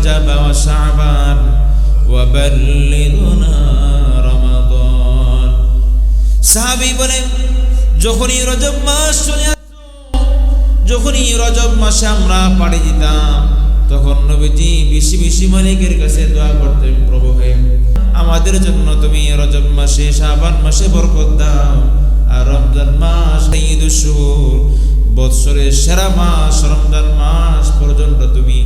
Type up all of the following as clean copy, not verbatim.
رجب وشعبان وبلغنا رمضان সাহাবী বলেন যখনই রজব মাস চলে আসতো, যখনই রজব মাসে আমরা পাড়ি দিতাম, তখন নবীজি বেশি বেশি মালিকের কাছে দোয়া করতেন, প্রভু হে আমাদের জন্য তুমি রজব মাসে শাবান মাসে বরকত দাও, আর রমজান মাস ঈদুশ শুহুর বৎসরের সেরা মাস রমজান মাস পর্যন্ত তুমি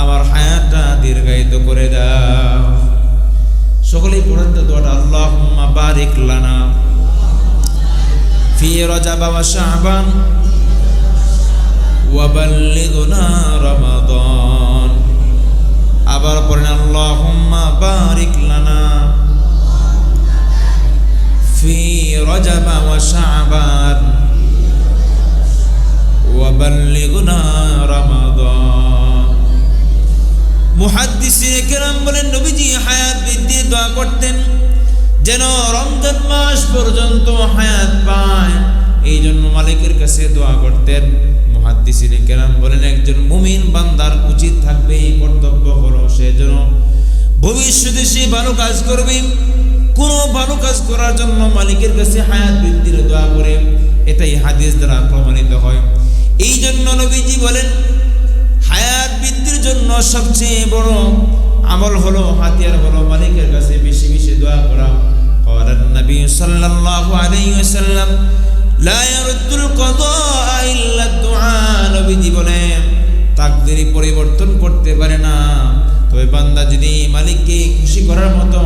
আমার হায়াতটা দীর্ঘায়িত করে দাও। সকলেই পড়েন তো দোয়াটা, আল্লাহুম্মা বারিক লানা ফি রজব ওয়া শাবান ওয়া বাল্লিগনা রমাদান। আবার পড়েন আল্লাহুম্মা বারিক লানা ফি রজব ওয়া শাবান ওয়া বাল্লিগনা রমাদান। মুহাদ্দিসিনে কেরাম বলেন নবীজি হায়াত বৃদ্ধির দোয়া করতেন যেন রমজান মাস পর্যন্ত হায়াত পায়, এই জন্য মালিকের কাছে দোয়া করতেন। মুহাদ্দিসিনে কেরাম বলেন একজন মুমিন বান্দার উচিত থাকবে, কর্তব্য হলো সে যেন ভবিষ্যতে সে ভালো কাজ করবে, কোনো ভালো কাজ করার জন্য মালিকের কাছে হায়াত বৃদ্ধির দোয়া করে, এটাই হাদিস দ্বারা প্রমাণিত হয়। এই জন্য নবীজি বলেন হায়াত বৃদ্ধির জন্য সবচেয়ে বড় আমল হলো, হাতিয়ার হলো মালিকের কাছে বেশি বেশি দোয়া করা। قال النبي صلى الله عليه وسلم لا يرد القضاء الا الدعاء। নবীজি বলেন তাকদীর পরিবর্তন করতে পারে না, তবে বান্দা যদি মালিককে খুশি করার মতো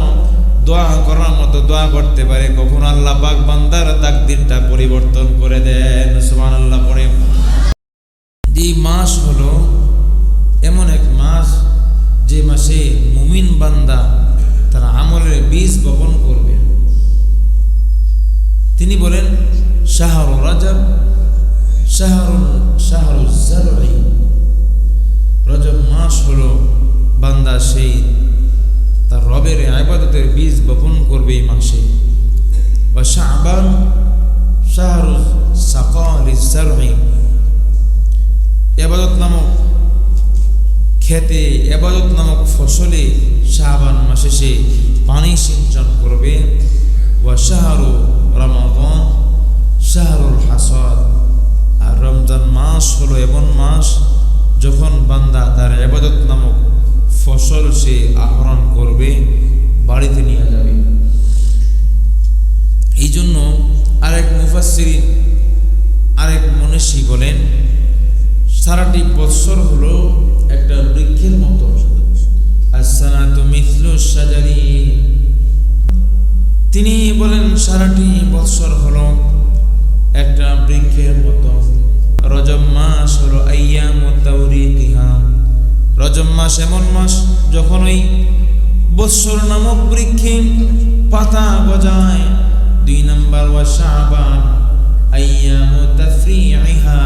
দোয়া করতে পারে, কখন আল্লাহ পাক বান্দার তাকদীরটা পরিবর্তন করে দেন। সুবহানাল্লাহ পড়ে। এই মাস হলো এমন এক মাস যে মাসে মুমিন বান্দা তার আমলের বীজ বপন করবে। তিনি বলেন শাহরু রজব শাহরুজ জারঈ, রজব মাস হলো বান্দা সেই তার রবের ইবাদতের বীজ বপন করবে এই মাসে। ওয়া শাবান শাহরুজ সাকালিজ জারঈ, ইবাদত নামক খেতে ইবাদত নামক ফসলে শাবান মাসে সে পানি সিঞ্চন করবে। ওয়া শাহরু রমাদান শাহরুল হাসাদ, আর রমজান মাস হলো এমন মাস যখন বান্দা তার ইবাদত নামক ফসল সে আহরণ করবে, বাড়িতে নিয়ে যাবে। এই জন্য আরেক মুফাসসিরিন আরেক মনীষী বলেন সারাটি বৎসর হলো একটা বৃক্ষের মতো, as-sanatu mithlu ash-shajari। তিনি বলেন সারাটি বৎসর হলো একটা বৃক্ষের মতো। রজব মাস হলো আইয়ামুত তাওরিকিহা, রজব মাস এমন মাস যখন ওই বৎসর নামক বৃক্ষে পাতা গজায়। 2 নম্বর ওয়া শাবান আইয়ামুত তাফরিইহা,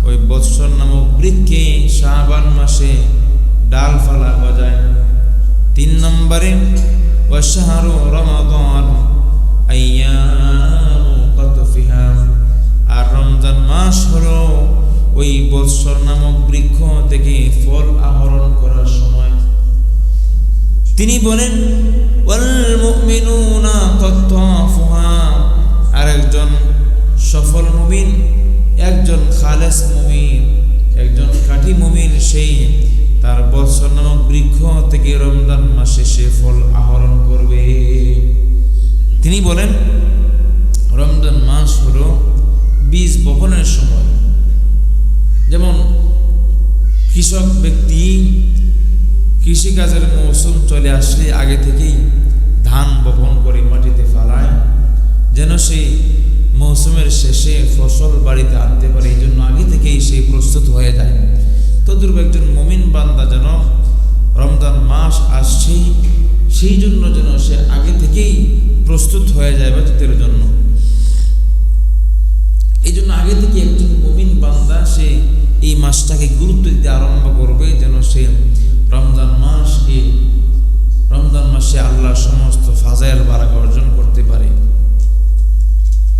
ওই বৎসর নামক বৃক্ষে শাবান মাসে ডালপালা গজায়। 3 নম্বরে ওয়া শাহরু রমাদান আইয়ামু কাতফিহা, আর রমজান মাস হলো ওই বৎসর নামক বৃক্ষ থেকে ফল আহরণ করার সময়। তিনি বলেন ওয়াল মুমিনুনা কাত্তাফুহা, আর একজন সফল মুমিন, একজন খালেস মুমিন, একজন খাঁটি মুমিন সেই তার বৎসর নামক বৃক্ষ থেকে রমজান মাসে সে ফল আহরণ করবে। তিনি বলেন রমজান মাস হলো বীজ বপনের সময়। যেমন কৃষক ব্যক্তি কৃষিকাজের মৌসুম চলে আসলে আগে থেকেই ধান বপন করে মাটিতে ফেলায়, যেন সেই মৌসুমের শেষে ফসল বাড়িতে আনতে পারে, এই জন্য আগে থেকেই সেই প্রস্তুত হয়ে যায়। তদ্রূপ একজন মুমিন বান্দা যেন রমজান মাস আসছে সেই জন্য যেন সে আগে থেকেই প্রস্তুত হয়ে যায় ইবাদতের জন্য। এই জন্য আগে থেকে একজন মুমিন বান্দা সে এই মাসটাকে গুরুত্ব দিতে আরম্ভ করবে, যেন সে রমজান মাসে আল্লাহর সমস্ত ফাজাইল বারাকা অর্জন করতে পারে।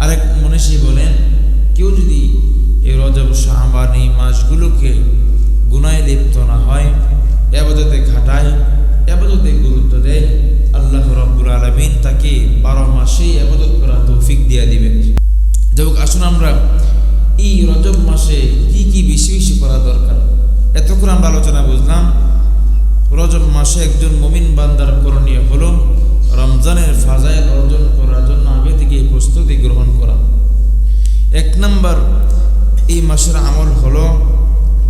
আরেক মনীষী বলেন কেউ যদি এই রজব শাবান এই মাসগুলোকে গুনাহে লিপ্ত না হয়, ইবাদতে খাটায়, ইবাদতে গুরুত্ব দেয়, আল্লাহ রাব্বুল আলামিন তাকে 12 মাসেই ইবাদত করার তৌফিক দিয়ে দিবেন। যাই আসুন আমরা এই রজব মাসে কি কি বেশি বেশি করা দরকার, এতক্ষণ আমরা আলোচনা বুঝলাম। রজব মাসে একজন মুমিন বান্দার করণীয় হলো রমজানের ফাজাইল অর্জন করার জন্য আগে থেকে প্রস্তুতি গ্রহণ করা। 1 নম্বর এই মাসের আমল হলো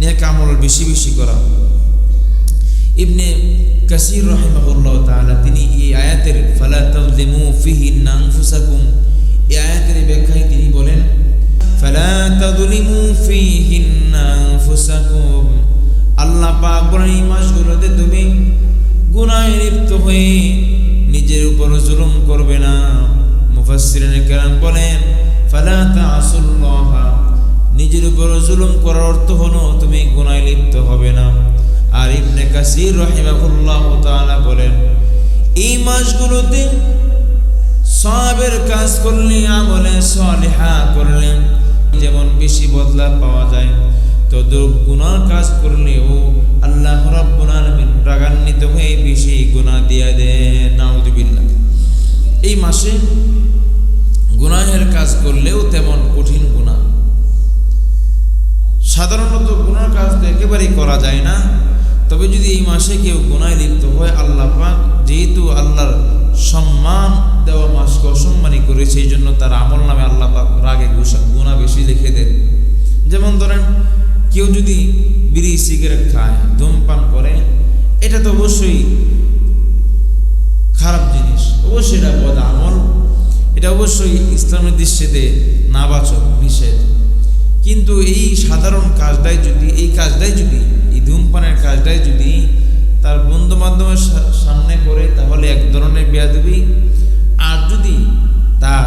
নেক আমল বেশি বেশি করা। ইবনে কাসির রাহিমাহুল্লাহ তাআলা তিনি এই আয়াতের ফালা তাযলিমু ফিহিন্না আনফুসাকুম, এই আয়াতের ব্যাখ্যায় তিনি বলেন ফালা তাযলিমু ফিহিন্না আনফুসাকুম, আল্লাহ পাক বলেন এই মাসগুলোতে তুমি গুনাহে লিপ্ত হয়ে নিজের উপর জুলুম করবে না। মুফাসসিরিন কেরাম বলেন ফালা তা'সুল্লাহ, নিজের উপর জুলুম করার অর্থ হলো তুমি গুনাহে লিপ্ত হবে না। আর ইবনে কাসির রাহিমাহুল্লাহ তাআলা বলেন এই মাসগুলোতে সওয়াবের কাজ করলে, আমলে সালিহা করলে যেমন বেশি বদলা পাওয়া যায়, তদ্রুপ গুনার কাজ করলেও আল্লাহ রাব্বুল আলামিন রাগান্বিত হয়ে বেশি গুনাহ দিয়ে দেন। নাউযুবিল্লাহ। এই মাসে গুনাহের কাজ করলেও তেমন কঠিন গুনাহ, সাধারণত গুনার কাজ তো একেবারেই করা যায় না, তবে যদি এই মাসে কেউ গুনাহে লিপ্ত হয়, আল্লাহ পাক যেহেতু আল্লাহর সম্মান দেওয়া মাসকে অসম্মানী করে, সেই জন্য তার আমল নামে আল্লাহ পাক রাগে গুনাহ বেশি লিখে দেন। যেমন ধরেন কেউ যদি বিড়ি সিগারেট খায়, ধূমপান করে, এটা তো অবশ্যই খারাপ জিনিস, অবশ্যই এটা বদ আমল, এটা অবশ্যই ইসলামের দৃষ্টিতে নাবাচক, নিষেধ। কিন্তু এই সাধারণ কাজটাই যদি এই ধূমপানের কাজটাই যদি তার বন্ধু বান্ধবের সামনে করে, তাহলে এক ধরনের বেয়াদবি। আর যদি তার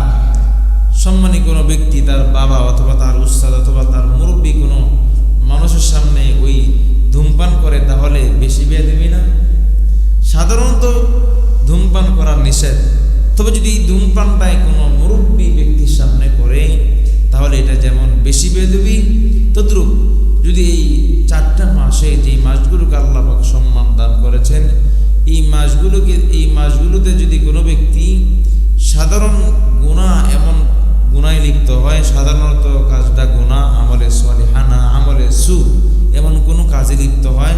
সম্মানী কোনো ব্যক্তি, তার বাবা অথবা তার উস্তাদ অথবা তার মুরব্বী কোনো মানুষের সামনে ওই ধূমপান করে, তাহলে বেশি বেয়াদবি না? সাধারণত ধূমপান করার নিষেধ, তবে যদি এই ধূমপানটাই কোনো মুরব্বী ব্যক্তির সামনে করে, তাহলে এটা যেমন বেশি বেয়াদবি, তদ্রূপ যদি এই 4টা মাসে যে মাসগুলোকে আল্লাহ পাক সম্মান দান করেছেন, এই মাসগুলোতে যদি কোনো ব্যক্তি সাধারণ গুনাহ, এমন গুনাহে লিপ্ত হয়, সাধারণত কাজটা গুনাহ, আমলে সালিহা না, আমলে সু, এমন কোনো কাজে লিপ্ত হয়,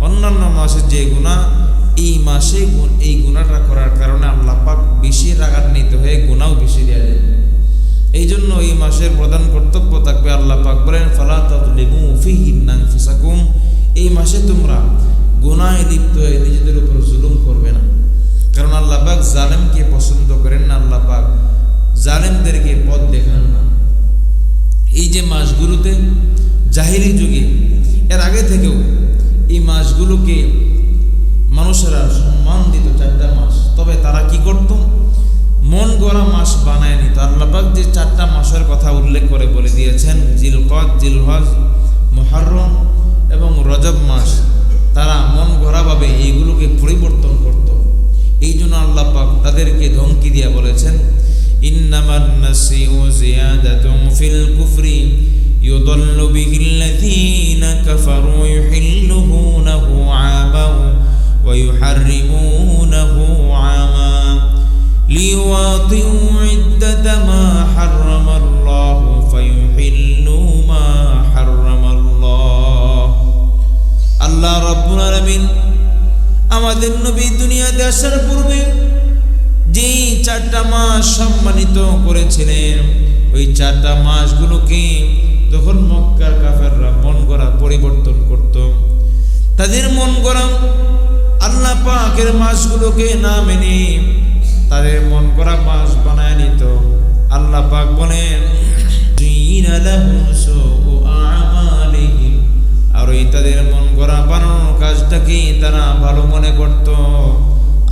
অন্যান্য মাসে যে গুনাহ, এই মাসে এই গুনাহটা করার কারণে আল্লাহ পাক বেশি রাগান্বিত হয়ে গুনাহও বেশি দিয়ে দেন। এই জন্য এই মাসের প্রধান কর্তব্য থাকবে, আল্লাহ পাক বলেন ফালা তাযলিমু ফিহিন্না আনফুসাকুম, এই মাসে তোমরা গুনাহে লিপ্ত হয়ে নিজেদের উপর জুলুম করবে না। কারণ আল্লাহ পাক জালেমকে পছন্দ করেন না, আল্লাহ পাক জালেমদেরকে পথ দেখান না। এই যে মাসগুলোতে জাহিলি যুগে, এর আগে থেকেও এই মাসগুলোকে মানুষেরা সম্মান দিত, 4টা মাস। তবে তারা কি করত? মন গড়া মাস বানায় নিত। আল্লাহ পাক যে 4টা মাসের কথা উল্লেখ করে বলে দিয়েছেন, জিলকদ, জিলহজ, মুহররম এবং রজব মাস, তারা মন গড়াভাবে এইগুলোকে পরিবর্তন করত। এই জন্য আল্লাহ পাক তাদেরকে ধমকি দিয়ে বলেছেন ইন্নামান নাসিউ জিয়াদাতুন ফিল কুফরি ইউদাল্লু বিহিল্লাযীনা কাফারু ইউহিল্লুহুনাহু আবাও ওয়া ইউহাররিমুনাহু আমা লিওয়াতিউ ইদ্দাতা মা হাররামাল্লাহু ফায়ুহিল্লু মা হাররামাল্লাহ। আল্লাহ রাব্বুল আলামিন আমাদের নবী দুনিয়াতে আসার পূর্বে যে 4টা মাস সম্মানিত করেছিলেন, ওই 4টা মাসগুলোকে তখন মক্কার কাফেররা মন গড়া পরিবর্তন করত। তাদের মন গড়া আল্লাহ পাকের মাসগুলোকে না মেনে তাদের মন গড়া মাস বানায় নিত। আল্লাহ পাক বলেন আর ওই তাদের মন গড়া বানানোর কাজটাকে তারা ভালো মনে করত।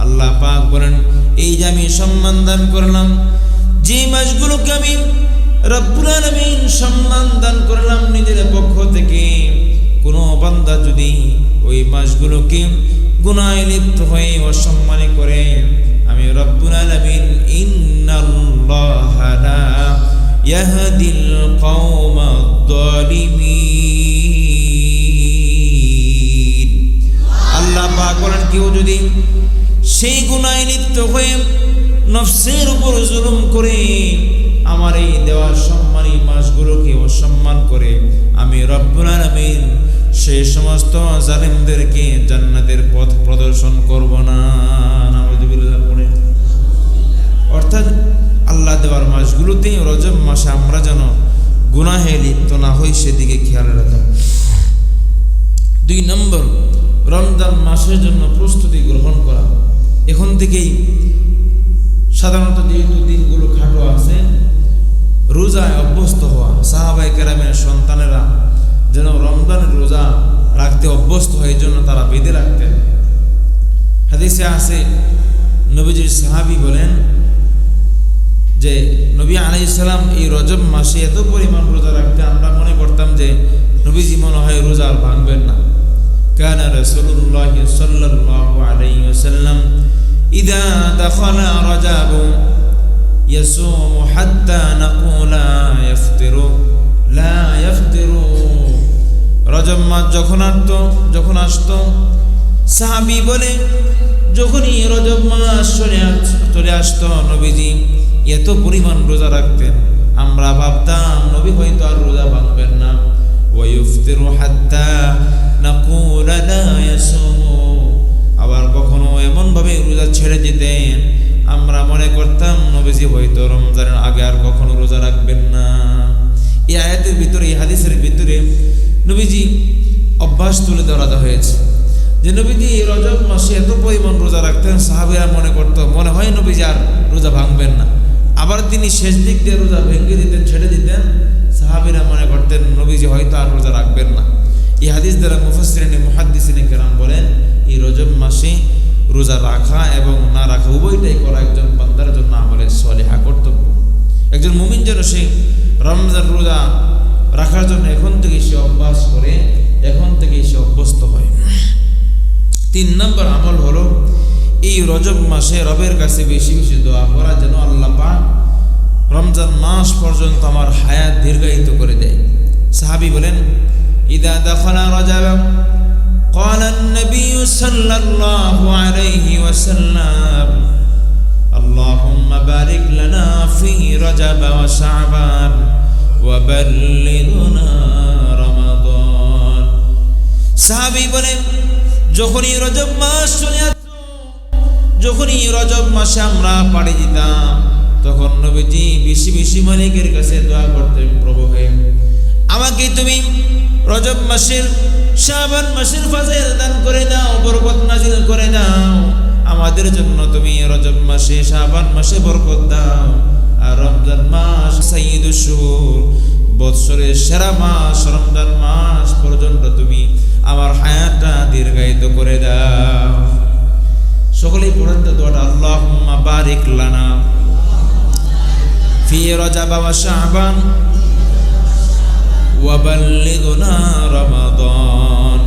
আল্লাহ পাক বলেন এই যে আমি সম্মান দান করলাম, যে মাসগুলোকে আমি রব্বুল আলামিন সম্মান দান করলাম নিজের পক্ষ থেকে, কোনো বান্দা যদি ওই মাসগুলোকে গুনাহে লিপ্ত হয়ে অসম্মানী করে, আমি রব্বুল আলামিন ইন্নাল্লাহা লা ইয়াহদিল কওমাদ যালিমিন, কেউ যদি সেই গুনাহে লিপ্ত হয়ে নফসের উপর জুলুম করে আমার এই দেওয়া সম্মানী মাসগুলোকে অসম্মান করে আমি রব্বুল আলামিন সেই সমস্ত জালিমদেরকে জান্নাতের পথ প্রদর্শন করব না। নাউযুবিল্লাহ পড়ে। অর্থাৎ আল্লাহ দেওয়ার মাসগুলোতে রজব মাসে আমরা যেন গুনাহে লিপ্ত না হই সেদিকে খেয়াল রাখতাম। 2 নম্বর, রমজান মাসের জন্য প্রস্তুতি গ্রহণ করা। এখন থেকেই সাধারণত যেহেতু দিনগুলো খাটো আছে, রোজায় অভ্যস্ত হওয়া। সাহাবায়ে কেরামের সন্তানেরা যেন রমজানের রোজা রাখতে অভ্যস্ত হয়, এই জন্য তারা বেঁধে রাখতেন। হাদিসে আছে, নবীজির সাহাবী বলেন যে নবী আলাইহিস সালাম এই রজব মাসে এত পরিমাণ রোজা রাখতেন, আমরা মনে করতাম যে নবীজি মনে হয় রোজা আর ভাঙবেন না। কানা রাসূলুল্লাহ সাল্লাল্লাহু আলাইহি ওয়াসাল্লাম ইযা দাখালা রজব ইয়াসুমু হাত্তা নাকুলা ইফতিরু লা ইফতিরু। রজব মাস যখন আসতো সাহাবী বলে যখনই রজব মাস চলে আসতো নবীজি এত পরিমাণ রোজা রাখতেন, আমরা ভাবতাম নবী হয়তো আর রোজা ভাঙবেন না। ওয়া ইফতিরু হাত্তা নাকুলা লা ইয়াসুমু। আবার কখনো এমন ভাবে রোজা ছেড়ে দিতেন আমরা মনে করতাম নবীজি হয়তো রমজানের আগে আর কখনো রোজা রাখবেন না। এই আয়াতের ভিতরে, এই হাদিসের ভিতরে নবীজি অভ্যাস তুলে ধরা হয়েছে যে নবীজি রজব মাসে এত পরিমাণ রোজা রাখতেন, সাহাবীরা মনে হয় নবীজি আর রোজা ভাঙবেন না। আবার তিনি শেষ দিক দিয়ে রোজা ভেঙে দিতেন, ছেড়ে দিতেন, সাহাবীরা মনে করতেন নবীজি হয়তো আর রোজা রাখবেন না। এই হাদিস দ্বারা মুফাসসিরিন মুহাদ্দিসিনে কেরাম বলেন এই রজব মাসে রোজা রাখা এবং না রাখা উভয়টাই করা একজন বান্দার জন্য আমলে সলিহা কর্তব্য। একজন মুমিন যেন সে রমজান রোজা রাখার জন্য এখন থেকে সে অভ্যাস করে, এখন থেকে সে অভ্যস্ত হয়। 3 নম্বর আমল হলো এই রজব মাসে রবের কাছে বেশি বেশি দোয়া করা, যেন আল্লাহ পাক রমজান মাস পর্যন্ত আমার হায়াত দীর্ঘায়িত করে দেয়। সাহাবী বলেন ইদা দাখালা রজব قال النبي صلى الله عليه وسلم اللهم بارك لنا في رجب وشعبان وبلغنا رمضان। সাহাবী বলেন যখনই রজব মাস চলে আসতো, যখনই রজব মাসে আমরা পাড়ি দিতাম, তখন নবীজি বেশি বেশি মালিকের কাছে দোয়া করতেন, প্রভু হে আমাকে তুমি রজব মাসের শাবান মাসের ফাজিল দান করে দাও, বরকত নাজিল করে দাও। আমাদের জন্য তুমি রজব মাসে শাবান মাসে বরকত দাও। আর রমজান মাস সাইয়্যিদুশ শুহুর, বৎসরের সেরা মাস রমজান মাস পর্যন্ত তুমি আমার হায়াতটা দীর্ঘায়িত করে দাও। সকলেই পড়েন তো দোয়াটা, আল্লাহুম্মা বারিক লানা ফি রজব ওয়া শাবান ওয়া বাল্লিগনা রমাদান।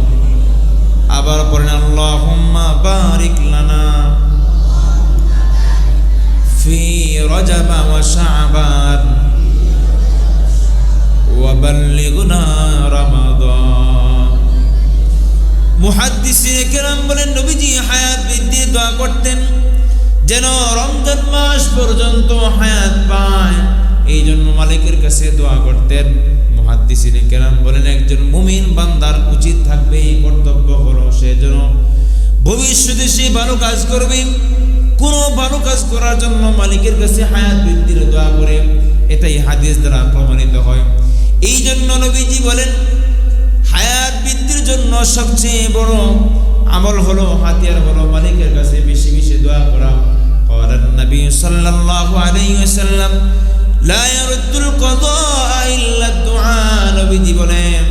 আবার পড়েন আল্লাহুম্মা বারিক লানা ফি রজব ওয়া শাবান ওয়া বাল্লিগনা রমাদান। মুহাদ্দিসিনে কেরাম বলেন নবীজি হায়াত বৃদ্ধির দোয়া করতেন যেন রমজান মাস পর্যন্ত হায়াত পায়, এই জন্য মালিকের কাছে দোয়া করতেন। মুহাদ্দিসিনে কেরাম বলেন একজন মুমিন বান্দার উচিত থাকবে, কর্তব্য হলো সে যেন ভবিষ্যতে সে ভালো কাজ করবে, কোনো ভালো কাজ করার জন্য মালিকের কাছে হায়াত বৃদ্ধির দোয়া করে। এটাই হাদিস দ্বারা প্রমাণিত হয়। এই জন্য নবীজি বলেন হায়াত বৃদ্ধির জন্য সবচেয়ে বড় আমল হলো, হাতিয়ার হলো মালিকের কাছে বেশি বেশি দোয়া করা। ক্বালান নবী সাল্লাল্লাহু আলাইহি ওয়াসাল্লাম লা ইয়ারুদ্দুল কাযা ইল্লা দুআ। নবীজি বলেন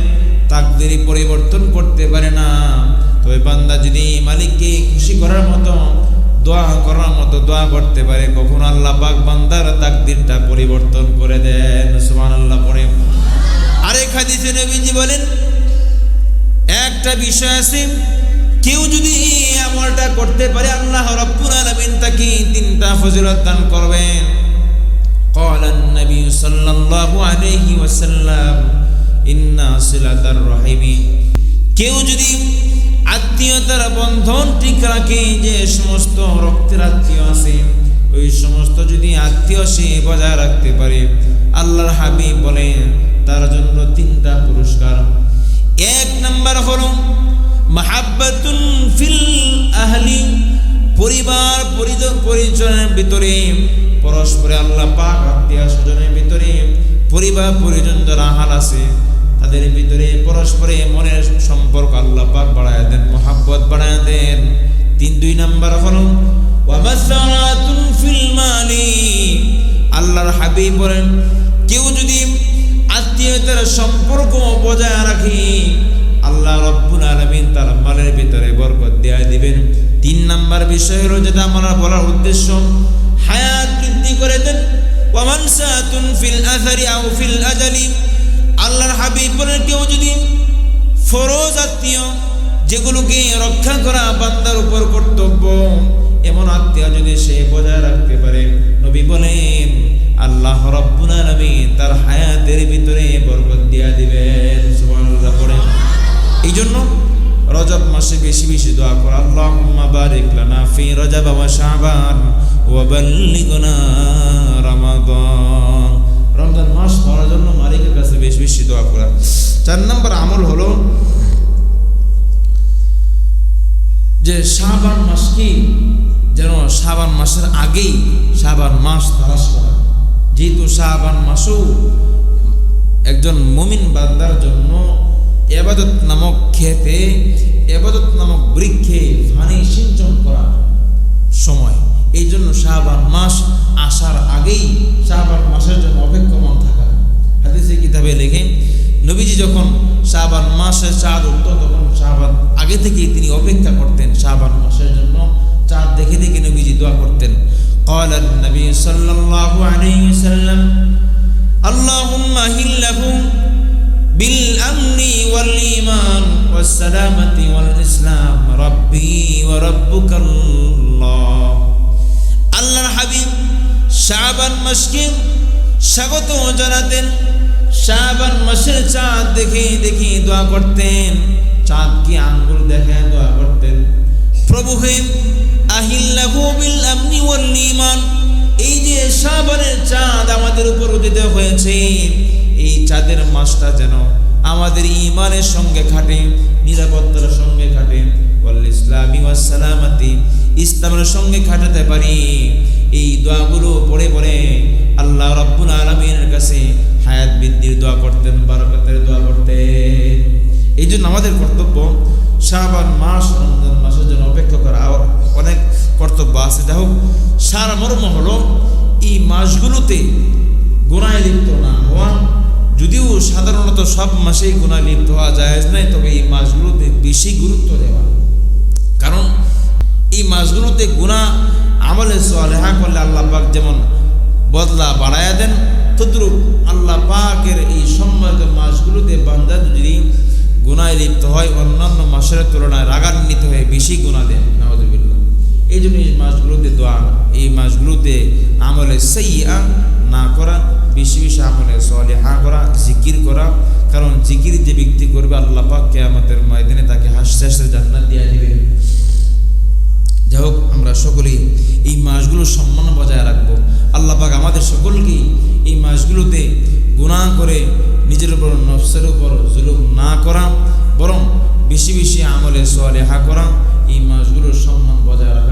তাকদীর পরিবর্তন করতে পারে না, তবে বান্দা যদি মালিককে খুশি করার মতো দোয়া করতে পারে, কখন আল্লাহ পাক বান্দার তাকদীরটা পরিবর্তন করে দেন। সুবহানাল্লাহ পড়ে। আরেক হাদিসে নবীজি বলেন একটা বিষয় আছে, কেউ যদি আমলটা করতে পারে আল্লাহ রাব্বুল আলামিন তাকে 3টা ফজিলত দান করবেন। ক্বালান নবী সাল্লাল্লাহু আলাইহি ওয়াসাল্লাম ইন্না সিলাতার রাহিমি। কেউ যদি আত্মীয়তার বন্ধন ঠিক রাখে, যে সমস্ত রক্তের আত্মীয় আছে ওই সমস্ত যদি আত্মীয় সে বজায় রাখতে পারে, আল্লাহর হাবিব বলেন তার জন্য 3টা পুরস্কার। 1 নাম্বার হলো মাহাব্বাতুন ফিল আহলি, পরিবার পরিজনের ভিতরে পরস্পরে আল্লাহ পাক আত্মীয় স্বজনের ভিতরে পরিবার পরিজন যারা হাল আছে তাদের ভিতরে পরস্পরে মনের সম্পর্ক আল্লাহ পাক বাড়ায় দেন, মহাব্বত বাড়ায় দেন। 2 নাম্বার হলো ওয়ামাসারাতুন ফিল মালি, আল্লাহর হাবিব বলেন কেউ যদি আত্মীয়তার সম্পর্ক বজায় রাখে আল্লাহ রাব্বুল আলামিন তার মালের ভিতরে বরকত দেয়া দিবেন। 3 নাম্বার বিষয় হলো যেটা আমরা বলার উদ্দেশ্য, হায়াত বৃদ্ধি করে দেন। ওয়ামানসাতুন ফিল আসারি আও ফিল আজালি, আল্লাহর হাবিব বলেন কেউ যদি ফরজ আত্মীয় যেগুলোকে রক্ষা করা বান্দার উপর কর্তব্য, এমন আত্মীয় যদি সে বজায় রাখতে পারে, নবী বলেন আল্লাহ রাব্বুল আলামিন তার হায়াতের ভিতরে বরকত দিয়া দিবেন। সুবহানাল্লাহ পড়েন। এই জন্য রজব মাসে বেশি বেশি দোয়া করা, আল্লাহুম্মা বারিক লানা ফি রজব ওয়া শাবান ওয়া বাল্লিগনা রমাদান। রমজান মাস পাওয়ার জন্য মালিকের কাছে বেশি বেশি দোয়া করা। 4 নম্বর আমল হলো যে শাবান মাস কি যেন শাবান মাসের আগেই শাবান মাস তালাশ করা, যেহেতু শাবান মাসও একজন মুমিন বান্দার জন্য ইবাদত নামক খেতে, ইবাদত নামক বৃক্ষে পানি সিঞ্চন করা সময়। এই জন্য শাবান মাস আসার আগেই শাবান মাসের জন্য অপেক্ষমান থাকা। হাদিসে কিতাবে লেখে নবীজি যখন শাবান মাসে চাঁদ উঠত তখন শাবান আগে থেকেই তিনি অপেক্ষা করতেন শাবান মাসের জন্য, চাঁদ দেখে দেখে নবীজি দোয়া করতেন। قال النبي صلى الله عليه وسلم اللهم اهله بالامن والايمان والسلامه والاسلام ربي وربك الله। আল্লাহর হাবিব শাবান মাসকে স্বাগত জানাতেন, শাবান মাসের চাঁদ দেখে দেখে দোয়া করতেন, চাঁদকে আঙ্গুল দেখে দোয়া করতেন, প্রভু হে আহিল্লাহু বিল আমনি ওয়াল ঈমান, এই যে শাবানের চাঁদ আমাদের উপর উদিত হয়েছে এই চাঁদের মাসটা যেন আমাদের ঈমানের সঙ্গে খাটে, নিরাপত্তার সঙ্গে খাটে, ওয়াল ইসলামি ওয়াস সালামাতি, ইসলামের সঙ্গে খাটাতে পারি। এই দোয়াগুলো পড়ে পড়ে আল্লাহ রাব্বুল আলামিনের কাছে হায়াত বৃদ্ধির দোয়া করতেন, বরকতের দোয়া করতেন। এই জন্য আমাদের কর্তব্য শাবান মাস রমজান মাসের জন্য অপেক্ষা করা। অনেক কর্তব্য আছে, যাই হোক সারমর্ম হলো এই মাসগুলোতে গুনাহে লিপ্ত না হওয়া। যদিও সাধারণত সব মাসেই গুনাহে লিপ্ত হওয়া জায়েজ নাই, তবে এই মাসগুলোতে বেশি গুরুত্ব দেওয়া, কারণ এই মাসগুলোতে গুনাহ আমলে সালেহা করলে আল্লাহ পাক যেমন বদলা বাড়ায়া দেন, তদ্রূপ আল্লাহ পাকের এই সম্মানিত মাসগুলোতে বান্দা যদি গুনাহে লিপ্ত হয় অন্যান্য মাসের তুলনায় রাগান্বিত হয়ে বেশি গুনাহ দেন, নাউযুবিল্লাহ। এই জন্য এই মাসগুলোতে দোয়া, এই মাসগুলোতে আমলে সাইয়্যা না করা, বেশি বেশি আমলে সালেহা করা, জিকির করা, কারণ জিকির যে ব্যক্তি করবে আল্লাহ পাক কিয়ামতের ময়দানে তাকে হাসতে হাসতে জান্নাত দিয়ে দিবেন। যাই হোক আমরা সকলেই এই মাসগুলোর সম্মান বজায় রাখবো। আল্লাহ পাক আমাদের সকলকেই এই মাসগুলোতে গুনাহ করে নিজের উপর নফসের উপর জুলুম না করা, বরং বেশি বেশি আমলে সালেহা করা, এই মাসগুলোর সম্মান বজায় রাখা।